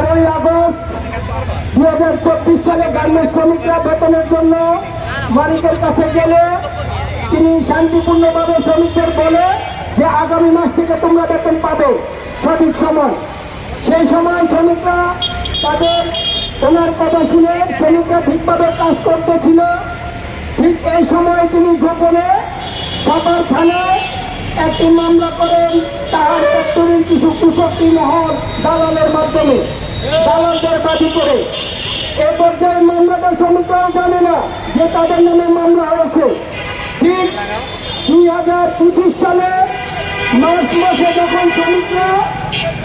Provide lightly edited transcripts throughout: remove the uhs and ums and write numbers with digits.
August 2024 সালে garments শ্রমিকরা বেতনের জন্য মালিকের কাছে গেলে তিনি শান্তিপূর্ণভাবে শ্রমিকদের বলে যে আগামী মাস থেকে তোমরা বেতন পাবে সঠিক সময়। সেই সময় শ্রমিকরা তাদের ওনার কথা শুনে শ্রমিকরা ঠিকভাবে কাজ করতেছিল। ঠিক এই সময় তিনি গোপনে সাভার থানায় একটি মামলা করেন তার ফ্যাক্টরির কিছু কুশক্তি মহল দালালের মাধ্যমে, দালালদের বাদী করে। এ পর্যায়ে মামলাটা শ্রমিকরাও জানে না যে তাদের নামে মামলা হয়েছে। ঠিক 2025 সালে মার্চ মাসে যখন শ্রমিকরা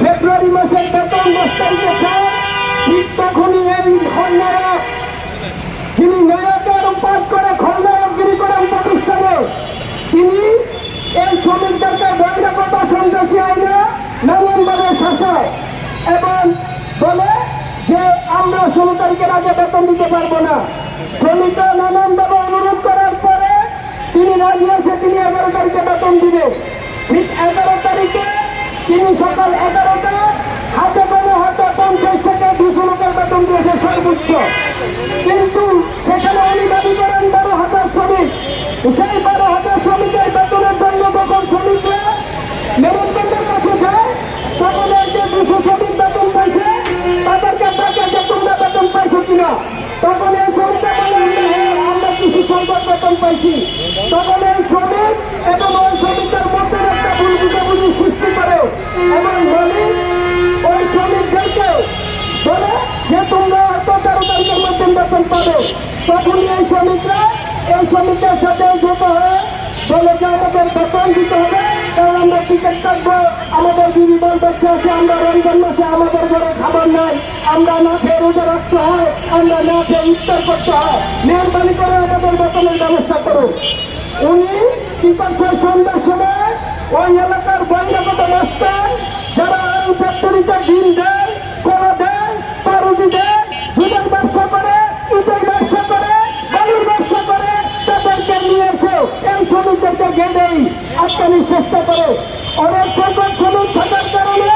ফেব্রুয়ারি মাসের বেতন 10 তারিখে চায়, ঠিক তখনই এই খলনায়ক, যিনি নয়াকার পাঠ করে খলনায়কগিরি করেন প্রতিষ্ঠানে, তিনি এই শ্রমিকদেরকে বহিরাগত সন্ত্রাসী আইনে নানানভাবে শাসায় এবং বলে যে আমরা 16 তারিখের আগে বেতন দিতে পারবো না। শ্রমিকরা নানানভাবে অনুরোধ করার পরে তিনি রাজি আছে, তিনি 11 তারিখে বেতন দিবে। ঠিক 11 তারিখে তিনি সকাল 11টা হাতে করে হয়তো 50 থেকে 200 লোকের বেতন দিয়েছে সর্বোচ্চ। কিন্তু সেখানে উনি দাবি করেন 12,000 শ্রমিক। সেই 12,000 শ্রমিকের বেতনের জন্য যখন শ্রমিকরা ম্যানেজমেন্টের কাছে যায়, তখন এই যে 200 শ্রমিক বেতন পাইছে তাদেরকে দেখে যে তোমরা বেতন পাইছো কিনা, তখন এই শ্রমিকরা বলে আমরা কিছু সংখ্যক বেতন পাইছি। তখন এই শ্রমিক এবং ওই শ্রমিকদের মধ্যে একটা ভুল বুঝাবুঝি সৃষ্টি করে এবং মালিক ওই শ্রমিকদেরকে বলে যে তোমরা 13 তারিখের মধ্যে বেতন পাবে। তখনই এই শ্রমিকরা এই শ্রমিকদের সাথে যুক্ত হয়ে বলে যে আমাদের বেতন দিতে হবে, কারণ আমরা টিকিট কাটবো, আমাদের জীবিকার বাচ্চা আছে, আমরা রমজান মাসে আমাদের ঘরে খাবার নাই, আমরা না খেয়ে রোজা রাখতে হয়, আমরা না খেয়ে ইফতার করতে হয়, মেহরবানি করে আমাদের বেতনের ব্যবস্থা করুন। উনি কি করছে, সন্ধ্যার সময় ওই এলাকার বহিরাগত রাস্তায় যারা এই ফ্যাক্টরিতে ডিম দেয়, কলা দেয়, পাউরুটি দেয়, দুধের ব্যবসা করে, ইটের ব্যবসা করে, বালুর ব্যবসা করে, তাদেরকে নিয়ে এসে এই শ্রমিকদেরকে গেঁদেই আটকানোর চেষ্টা করে। অনেক সংখ্যক শ্রমিক থাকার কারণে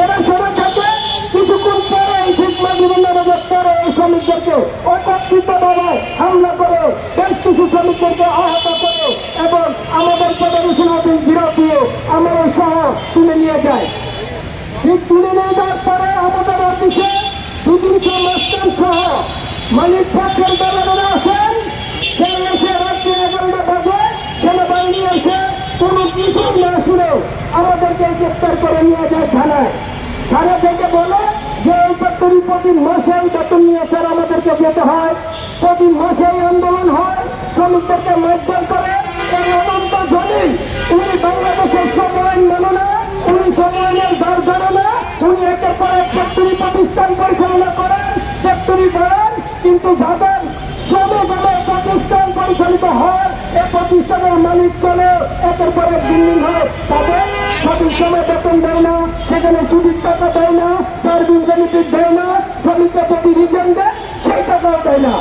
এরা সরে থাকে। কিছুক্ষণ পরে এই ঠিকমা বিভিন্ন পরে এই শ্রমিকদেরকে অকথিতভাবে হামলা করে বেশ কিছু শ্রমিকদেরকে আহত করে এবং আমাদের ফেডারেশন অফিস বিরোধ দিয়ে আমাদের সহ তুলে নিয়ে যায়। ঠিক তুলে নিয়ে যাওয়ার পরে আমাদের অফিসে 2-300 মাস্টার সহ মালিক পক্ষের বেলারে আসেন। সে এসে রাত্রি 11টা বাজে সেনাবাহিনী এসে কোনো কিছু না শুনে আমাদেরকে গ্রেপ্তার করে নিয়ে যায় থানায়। থানা থেকে বলে যে এই ফ্যাক্টরি প্রতি মাসেই বেতন নিয়ে স্যার আমাদেরকে যেতে হয়, প্রতি মাসেই আন্দোলন হয়, শ্রমিকদেরকে মারধর করে। এই অনন্ত জলিল উনি বাংলাদেশের শ্রম আইন মানে না, উনি শ্রম আইনের দ্বার ধরে না, উনি একের পর এক ফ্যাক্টরি প্রতিষ্ঠান পরিচালনা করেন, ফ্যাক্টরি করেন, কিন্তু যাদের শ্রমিক প্রতিষ্ঠান পরিচালিত হয়, এই প্রতিষ্ঠানের মালিক চলে একের পর এক বিল্ডিং হয়, তাদের সঠিক সময় বেতন দেয় না, সেখানে ছুটির টাকা দেয় না, সার্ভিস বেনিফিট দেয় না, শ্রমিকরা যদি রিজেন দেয় সেই টাকাও দেয় না।